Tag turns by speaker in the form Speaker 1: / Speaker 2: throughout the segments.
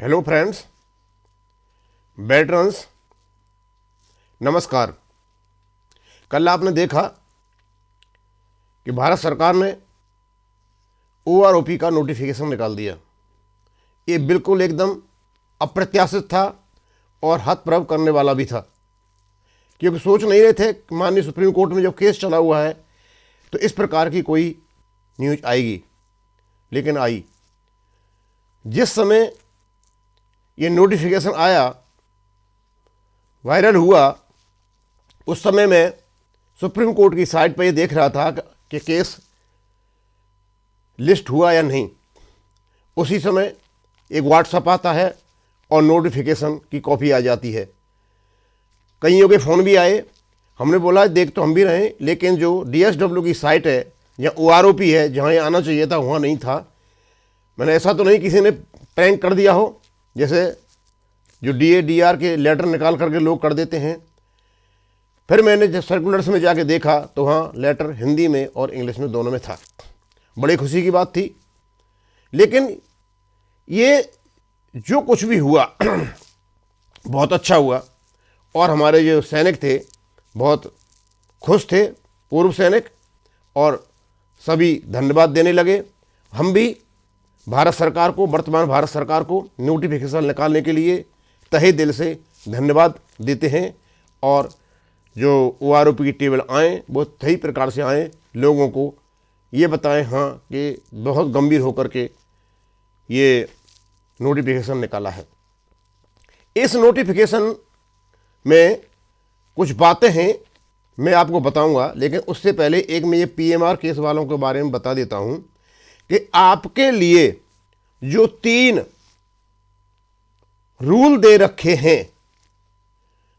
Speaker 1: Hello friends, veterans, नमस्कार। कल आपने देखा कि भारत सरकार ने ओआरओपी का नोटिफिकेशन निकाल दिया। ये बिल्कुल एकदम अप्रत्याशित था और हतप्रभ करने वाला भी था, क्योंकि सोच नहीं रहे थे कि माननीय सुप्रीम कोर्ट में जब केस चला हुआ है तो इस प्रकार की कोई न्यूज आएगी, लेकिन आई। जिस समय ये नोटिफिकेशन आया, वायरल हुआ, उस समय मैं सुप्रीम कोर्ट की साइट पर ये देख रहा था कि केस लिस्ट हुआ या नहीं। उसी समय एक व्हाट्सएप आता है और नोटिफिकेशन की कॉपी आ जाती है। कईयों के फ़ोन भी आए। हमने बोला देख तो हम भी रहे, लेकिन जो डीएसडब्ल्यू की साइट है या ओआरओपी है, जहाँ ये आना चाहिए था वहाँ नहीं था। मैंने ऐसा तो नहीं किसी ने प्रैंक कर दिया हो, जैसे जो डीआर के लेटर निकाल करके लोग कर देते हैं। फिर मैंने जब सर्कुलर्स में जाके देखा तो वहाँ लेटर हिंदी में और इंग्लिश में दोनों में था। बड़ी खुशी की बात थी। लेकिन ये जो कुछ भी हुआ बहुत अच्छा हुआ, और हमारे जो सैनिक थे बहुत खुश थे, पूर्व सैनिक, और सभी धन्यवाद देने लगे। हम भी भारत सरकार को, वर्तमान भारत सरकार को नोटिफिकेशन निकालने के लिए तहे दिल से धन्यवाद देते हैं। और जो ओआरओपी की टेबल आए वो सही प्रकार से आए, लोगों को ये बताएं हाँ कि बहुत गंभीर होकर के ये नोटिफिकेशन निकाला है। इस नोटिफिकेशन में कुछ बातें हैं, मैं आपको बताऊंगा, लेकिन उससे पहले एक मैं ये पीएमआर केस वालों के बारे में बता देता हूं कि आपके लिए जो 3 रूल दे रखे हैं,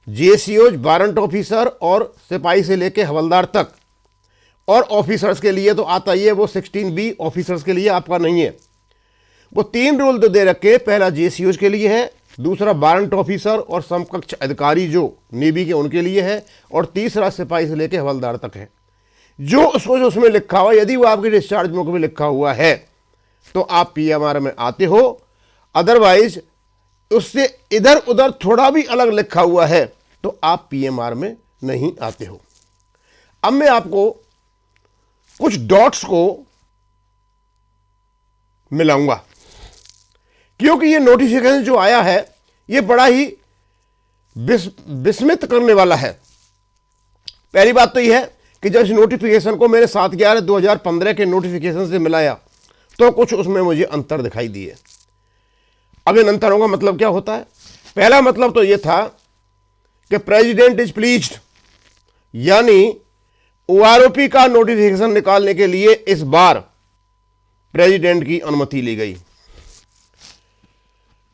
Speaker 1: जेसीओज, वारंट ऑफिसर और सिपाही से लेके हवलदार तक, और ऑफिसर्स के लिए तो आता ही है, वो 16B ऑफिसर्स के लिए आपका नहीं है। वो 3 रूल तो दे रखे। पहला जेसीओज के लिए है, दूसरा वारंट ऑफिसर और समकक्ष अधिकारी जो नेवी के उनके लिए है, और तीसरा सिपाही से लेके हवलदार तक है। जो उसमें लिखा हुआ, यदि वो आपके डिस्चार्ज बुक में लिखा हुआ है तो आप पीएमआर में आते हो। अदरवाइज उससे इधर उधर थोड़ा भी अलग लिखा हुआ है तो आप पीएमआर में नहीं आते हो। अब मैं आपको कुछ डॉट्स को मिलाऊंगा, क्योंकि ये नोटिफिकेशन जो आया है ये बड़ा ही विस्मित करने वाला है। पहली बात तो यह है कि जब इस नोटिफिकेशन को मैंने 7/11/2015 के नोटिफिकेशन से मिलाया तो कुछ उसमें मुझे अंतर दिखाई दिए। अब इन अंतरों का मतलब क्या होता है? पहला मतलब तो यह था कि प्रेसिडेंट इज प्लीज्ड, यानी ओआरओपी का नोटिफिकेशन निकालने के लिए इस बार प्रेसिडेंट की अनुमति ली गई।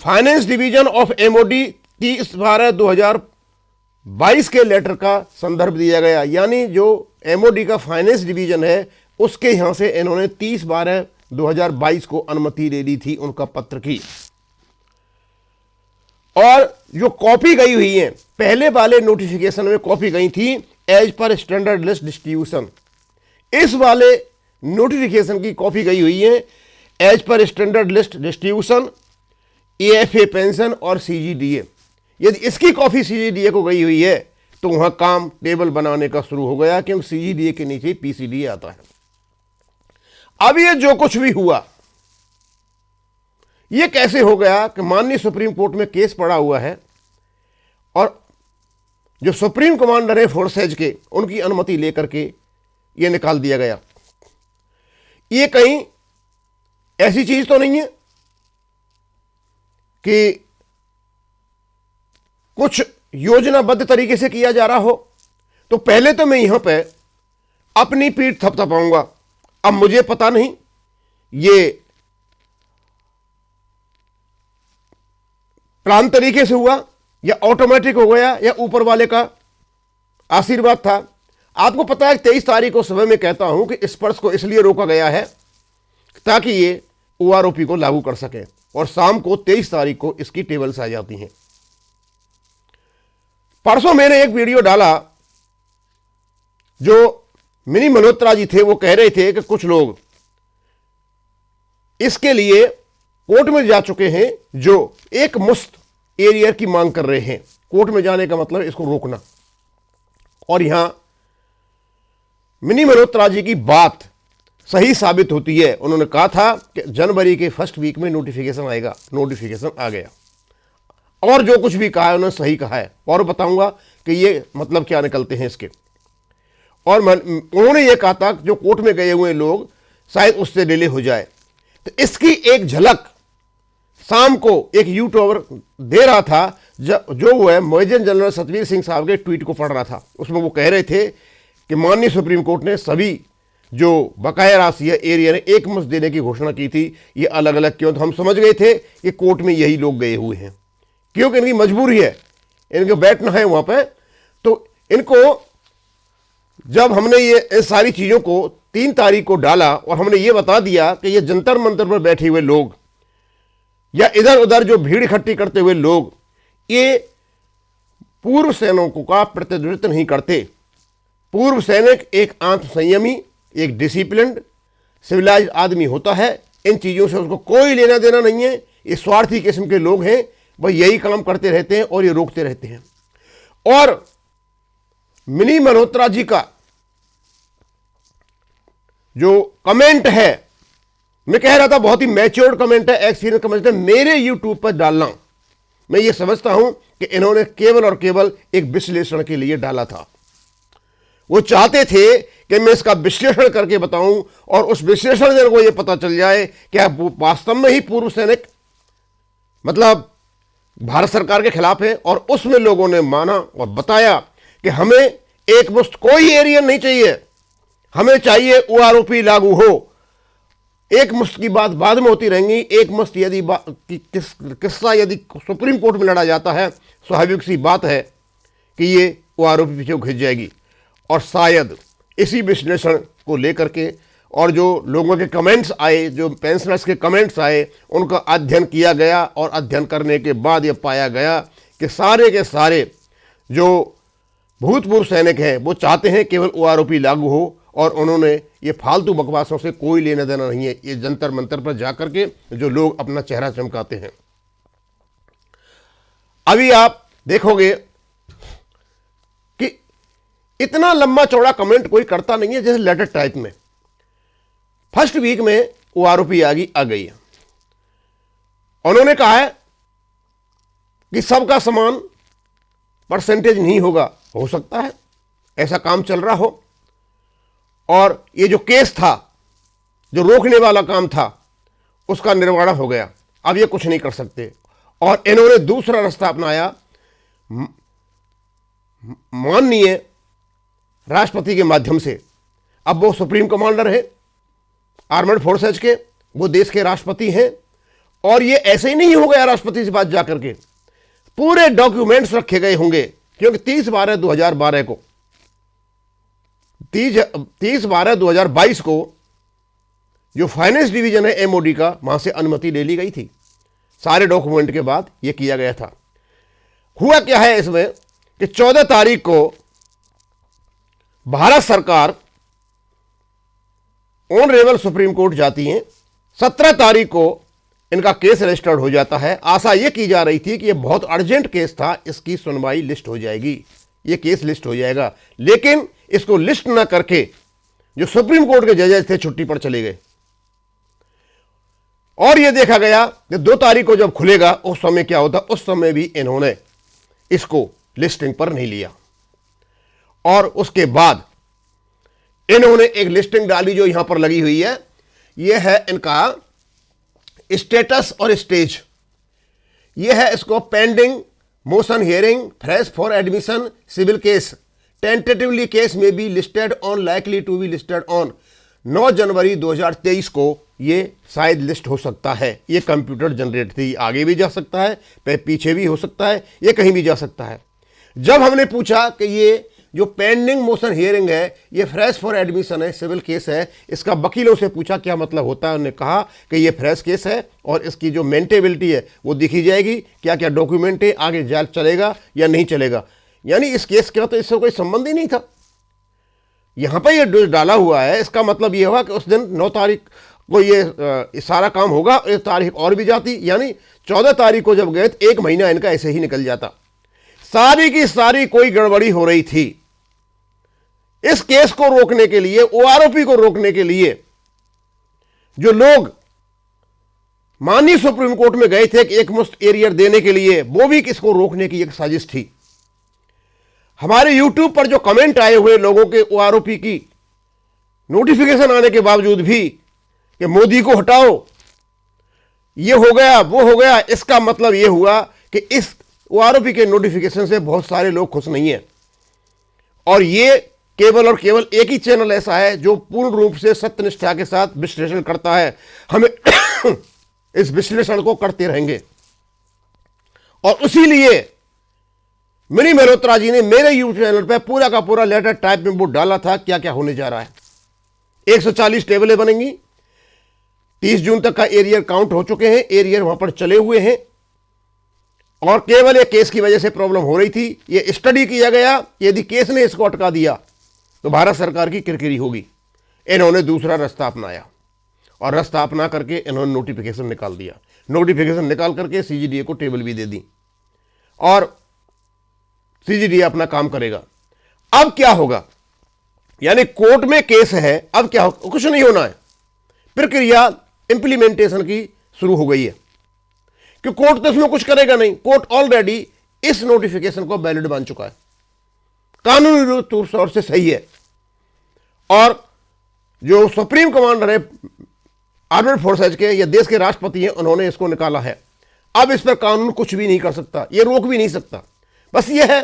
Speaker 1: फाइनेंस डिवीजन ऑफ एमओडी 30/12/2022 के लेटर का संदर्भ दिया गया, यानी जो एमओडी का फाइनेंस डिवीजन है उसके यहां से इन्होंने 30/12/2022 को अनुमति ले ली थी, उनका पत्र की। और जो कॉपी गई हुई है, पहले वाले नोटिफिकेशन में कॉपी गई थी एज पर स्टैंडर्ड लिस्ट डिस्ट्रीब्यूशन। इस वाले नोटिफिकेशन की कॉपी गई हुई है एज पर standard list distribution, AFA pension और सीजीडीए। यदि इसकी कॉपी सीजीडीए को गई हुई है तो वहां काम टेबल बनाने का शुरू हो गया, क्योंकि सीजीडीए के नीचे पीसीडीए आता है। अब ये जो कुछ भी हुआ ये कैसे हो गया कि माननीय सुप्रीम कोर्ट में केस पड़ा हुआ है और जो सुप्रीम कमांडर है फोर्सेज के, उनकी अनुमति लेकर के ये निकाल दिया गया। ये कहीं ऐसी चीज तो नहीं है कि कुछ योजनाबद्ध तरीके से किया जा रहा हो। तो पहले तो मैं यहां पे अपनी पीठ थपथपाऊंगा। अब मुझे पता नहीं ये प्लान तरीके से हुआ या ऑटोमेटिक हो गया या ऊपर वाले का आशीर्वाद था। आपको पता है 23 तारीख को सुबह में कहता हूं कि स्पर्श को इसलिए रोका गया है ताकि ये ओआरओपी को लागू कर सके, और शाम को 23 तारीख को इसकी टेबल्स आ जाती हैं। परसों मैंने एक वीडियो डाला, जो मिनी मल्होत्रा जी थे वो कह रहे थे कि कुछ लोग इसके लिए कोर्ट में जा चुके हैं जो एक मुश्त एरियर की मांग कर रहे हैं। कोर्ट में जाने का मतलब इसको रोकना। और यहां मिनी मल्होत्रा जी की बात सही साबित होती है। उन्होंने कहा था कि जनवरी के फर्स्ट वीक में नोटिफिकेशन आएगा, नोटिफिकेशन आ गया। और जो कुछ भी कहा है उन्होंने सही कहा है, और बताऊंगा कि ये मतलब क्या निकलते हैं इसके। और उन्होंने ये कहा था कि जो कोर्ट में गए हुए लोग शायद उससे डिले हो जाए। तो इसकी एक झलक शाम को एक यूट्यूबर दे रहा था, जो वो है मेजर जनरल सतवीर सिंह साहब के ट्वीट को पढ़ रहा था। उसमें वो कह रहे थे कि माननीय सुप्रीम कोर्ट ने सभी जो बकाया राशि है एरिया ने एक मुश्त देने की घोषणा की थी, ये अलग अलग क्यों? तो हम समझ गए थे कि कोर्ट में यही लोग गए हुए हैं, क्योंकि इनकी मजबूरी है, इनको बैठना है वहां पे। तो इनको जब हमने ये इन सारी चीज़ों को 3 तारीख को डाला और हमने ये बता दिया कि ये जंतर मंतर पर बैठे हुए लोग या इधर उधर जो भीड़ इकट्ठी करते हुए लोग, ये पूर्व सैनिकों का प्रतिनिधित्व नहीं करते। पूर्व सैनिक एक आत्म संयमी, एक डिसिप्लिन्ड, सिविलाइज आदमी होता है। इन चीज़ों से उसको कोई लेना देना नहीं है। ये स्वार्थी किस्म के लोग हैं, वह यही काम करते रहते हैं और ये रोकते रहते हैं। और मिनी मल्होत्रा जी का जो कमेंट है, मैं कह रहा था बहुत ही मैच्योर्ड कमेंट है, एक्सपीरियंस कमेंट है, मेरे यूट्यूब पर डालना मैं ये समझता हूं कि इन्होंने केवल और केवल एक विश्लेषण के लिए डाला था। वो चाहते थे कि मैं इसका विश्लेषण करके बताऊं और उस विश्लेषण से को यह पता चल जाए कि वो वास्तव में ही पूर्व सैनिक मतलब भारत सरकार के खिलाफ है। और उसमें लोगों ने माना और बताया कि हमें एक मुश्त कोई एरिया नहीं चाहिए, हमें चाहिए ओआरओपी लागू हो। एक मुश्त की बात बाद में होती रहेंगी। एक मुश्त यदि किस्सा यदि सुप्रीम कोर्ट में लड़ा जाता है, स्वाभाविक सी बात है कि ये ओआरओपी पीछे खिंच जाएगी। और शायद इसी विश्लेषण को लेकर के और जो लोगों के कमेंट्स आए, जो पेंशनर्स के कमेंट्स आए, उनका अध्ययन किया गया और अध्ययन करने के बाद यह पाया गया कि सारे के सारे जो भूतपूर्व सैनिक हैं वो चाहते हैं केवल ओआरओपी लागू हो। और उन्होंने ये फालतू बकवासों से कोई लेना देना नहीं है। ये जंतर मंतर पर जाकर के जो लोग अपना चेहरा चमकाते हैं। अभी आप देखोगे कि इतना लंबा चौड़ा कमेंट कोई करता नहीं है, जैसे लेटर टाइप में। फर्स्ट वीक में ओआरओपी आ गई है। उन्होंने कहा है कि सबका समान परसेंटेज नहीं होगा, हो सकता है ऐसा काम चल रहा हो। और ये जो केस था, जो रोकने वाला काम था, उसका निर्वाणा हो गया। अब ये कुछ नहीं कर सकते। और इन्होंने दूसरा रास्ता अपनाया, माननीय राष्ट्रपति के माध्यम से। अब वो सुप्रीम कमांडर है आर्मड फोर्सेज के, वो देश के राष्ट्रपति हैं। और ये ऐसे ही नहीं हो गया राष्ट्रपति से बात जाकर के, पूरे डॉक्यूमेंट्स रखे गए होंगे। क्योंकि 30/12/2012 को 30/12/2022 को जो फाइनेंस डिवीजन है एमओडी का, वहां से अनुमति ले ली गई थी। सारे डॉक्यूमेंट के बाद यह किया गया था। हुआ क्या है इसमें कि 14 तारीख को भारत सरकार ऑनरेबल सुप्रीम कोर्ट जाती है। 17 तारीख को इनका केस रजिस्टर्ड हो जाता है। आशा यह की जा रही थी कि यह बहुत अर्जेंट केस था, इसकी सुनवाई लिस्ट हो जाएगी, यह केस लिस्ट हो जाएगा। लेकिन इसको लिस्ट ना करके जो सुप्रीम कोर्ट के जजेस थे छुट्टी पर चले गए। और यह देखा गया कि 2 तारीख को जब खुलेगा उस समय क्या होता, उस समय भी इन्होंने इसको लिस्टिंग पर नहीं लिया। और उसके बाद इन्होंने एक लिस्टिंग डाली जो यहां पर लगी हुई है। यह है इनका स्टेटस और स्टेज। यह है इसको pending motion hearing fresh for admission civil case tentatively case में be listed on likely to be listed on 9 January 2023 को ये शायद लिस्ट हो सकता है। ये कंप्यूटर जनरेट थी, आगे भी जा सकता है, पीछे भी हो सकता है, ये कहीं भी जा सकता है। जब हमने पूछा कि ये जो पेंडिंग मोशन हियरिंग है ये फ्रेश फॉर एडमिशन है, सिविल केस है, इसका वकीलों से पूछा क्या मतलब होता है। उन्होंने कहा कि ये फ्रेश केस है और इसकी जो मेंटेबिलिटी है वो दिखी जाएगी, क्या क्या डॉक्यूमेंट है, आगे जांच चलेगा या नहीं चलेगा। यानी इस केस का तो इससे कोई संबंध ही नहीं था। यहां पर ये डाला हुआ है, इसका मतलब ये हुआ कि उस दिन 9 तारीख को ये सारा काम होगा, एक तारीख और भी जाती, यानी 14 तारीख को जब गए तो 1 महीना इनका ऐसे ही निकल जाता। सारी की सारी कोई गड़बड़ी हो रही थी। इस केस को रोकने के लिए, ओआरओपी को रोकने के लिए जो लोग माननीय सुप्रीम कोर्ट में गए थे कि एक मुश्त एरियर देने के लिए, वो भी किसको रोकने की एक साजिश थी। हमारे यूट्यूब पर जो कमेंट आए हुए लोगों के ओआरओपी की नोटिफिकेशन आने के बावजूद भी कि मोदी को हटाओ, ये हो गया वो हो गया, इसका मतलब ये हुआ कि इस ओआरओपी के नोटिफिकेशन से बहुत सारे लोग खुश नहीं हैं। और ये केवल और केवल एक ही चैनल ऐसा है जो पूर्ण रूप से सत्यनिष्ठा के साथ विश्लेषण करता है। हमें इस विश्लेषण को करते रहेंगे। और इसीलिए मिनी मल्होत्रा जी ने मेरे यूट्यूब चैनल पर पूरा का पूरा लेटर टाइप में वो डाला था क्या क्या होने जा रहा है। 140 टेबलें बनेंगी, 30 जून तक का एरियर काउंट हो चुके हैं, एरियर वहां पर चले हुए हैं, और केवल ये केस की वजह से प्रॉब्लम हो रही थी। ये स्टडी किया गया, यदि केस ने इसको अटका दिया तो भारत सरकार की किरकिरी होगी। इन्होंने दूसरा रास्ता अपनाया और रास्ता अपना करके इन्होंने नोटिफिकेशन निकाल दिया। नोटिफिकेशन निकाल करके सीजीडीए को टेबल भी दे दी और सीजीडीए अपना काम करेगा। अब क्या होगा, यानी कोर्ट में केस है, अब क्या होगा? कुछ नहीं होना है, प्रक्रिया इंप्लीमेंटेशन की शुरू हो गई है कि कोर्ट तो इसमें कुछ करेगा नहीं। कोर्ट ऑलरेडी इस नोटिफिकेशन को वैलिड मान चुका है, कानूनी तौर से सही है। और जो सुप्रीम कमांडर है आर्मड फोर्सेज के या देश के राष्ट्रपति हैं, उन्होंने इसको निकाला है। अब इस पर कानून कुछ भी नहीं कर सकता, ये रोक भी नहीं सकता। बस ये है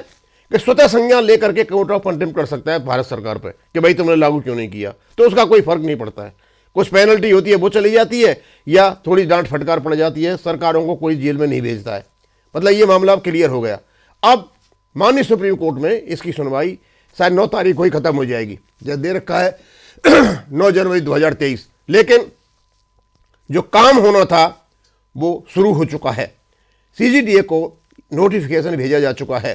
Speaker 1: कि स्वतः संज्ञान लेकर के कोर्ट ऑफ कंटेम्प्ट कर सकता है भारत सरकार पर कि भाई तुमने लागू क्यों नहीं किया, तो उसका कोई फर्क नहीं पड़ता है। कुछ पेनल्टी होती है वो चली जाती है, या थोड़ी डांट फटकार पड़ जाती है, सरकारों को कोई जेल में नहीं भेजता है। मतलब ये मामला अब क्लियर हो गया। अब माननीय सुप्रीम कोर्ट में इसकी सुनवाई शायद 9 तारीख को ही खत्म हो जाएगी, जब दे रखा है 9 जनवरी 2023। लेकिन जो काम होना था वो शुरू हो चुका है। सीजीडीए को नोटिफिकेशन भेजा जा चुका है।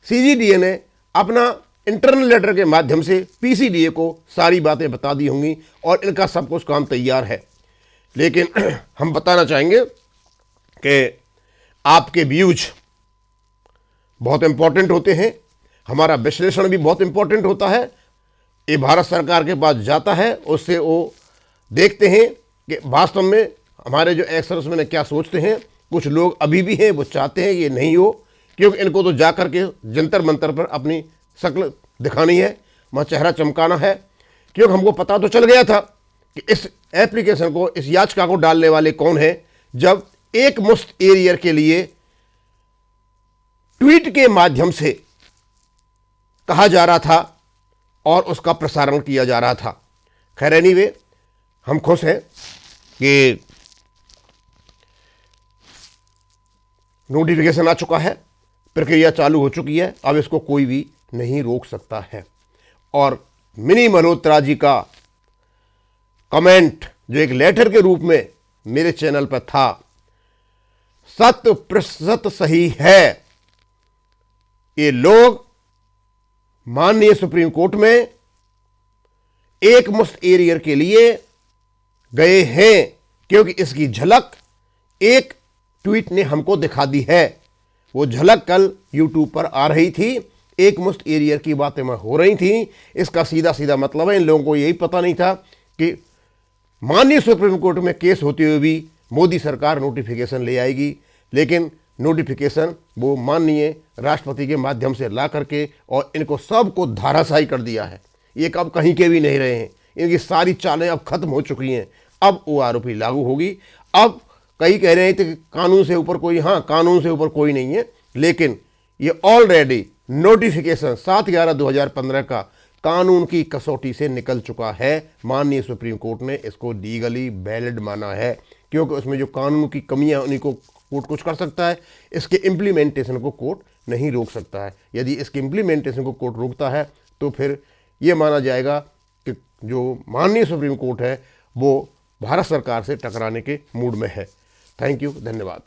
Speaker 1: सीजीडीए ने अपना इंटरनल लेटर के माध्यम से पीसीडीए को सारी बातें बता दी होंगी और इनका सब कुछ काम तैयार है। लेकिन हम बताना चाहेंगे कि आपके व्यूज बहुत इंपॉर्टेंट होते हैं, हमारा विश्लेषण भी बहुत इंपॉर्टेंट होता है। ये भारत सरकार के पास जाता है, उससे वो देखते हैं कि वास्तव में हमारे जो एक्सर्विसमैन है क्या सोचते हैं। कुछ लोग अभी भी हैं वो चाहते हैं ये नहीं हो, क्योंकि इनको तो जा कर के जंतर मंतर पर अपनी शक्ल दिखानी है, वहाँ चेहरा चमकाना है। क्योंकि हमको पता तो चल गया था कि इस एप्लीकेशन को, इस याचिका को डालने वाले कौन है, जब एक मुश्त एरियर के लिए ट्वीट के माध्यम से कहा जा रहा था और उसका प्रसारण किया जा रहा था। खैर एनीवे, हम खुश हैं कि नोटिफिकेशन आ चुका है, प्रक्रिया चालू हो चुकी है, अब इसको कोई भी नहीं रोक सकता है। और मिनी मल्होत्रा जी का कमेंट जो एक लेटर के रूप में मेरे चैनल पर था, 100% सही है। ये लोग माननीय सुप्रीम कोर्ट में एक मुश्त एरियर के लिए गए हैं, क्योंकि इसकी झलक एक ट्वीट ने हमको दिखा दी है। वो झलक कल यूट्यूब पर आ रही थी, एक मुश्त एरियर की बातें में हो रही थी। इसका सीधा सीधा मतलब है, इन लोगों को यही पता नहीं था कि माननीय सुप्रीम कोर्ट में केस होते हुए भी मोदी सरकार नोटिफिकेशन ले आएगी। लेकिन नोटिफिकेशन वो माननीय राष्ट्रपति के माध्यम से ला करके और इनको सबको धाराशाही कर दिया है। ये अब कहीं के भी नहीं रहे हैं, इनकी सारी चालें अब खत्म हो चुकी हैं। अब ओआरओपी लागू होगी। अब कई कह रहे थे कि कानून से ऊपर कोई, हाँ कानून से ऊपर कोई नहीं है, लेकिन ये ऑलरेडी नोटिफिकेशन 7/11/2015 का कानून की कसौटी से निकल चुका है। माननीय सुप्रीम कोर्ट ने इसको लीगली वैलिड माना है, क्योंकि उसमें जो कानून की कमियां उन्हीं को कोर्ट कुछ कर सकता है, इसके इम्प्लीमेंटेशन को कोर्ट नहीं रोक सकता है। यदि इसके इम्प्लीमेंटेशन को कोर्ट रोकता है तो फिर ये माना जाएगा कि जो माननीय सुप्रीम कोर्ट है वो भारत सरकार से टकराने के मूड में है। थैंक यू, धन्यवाद।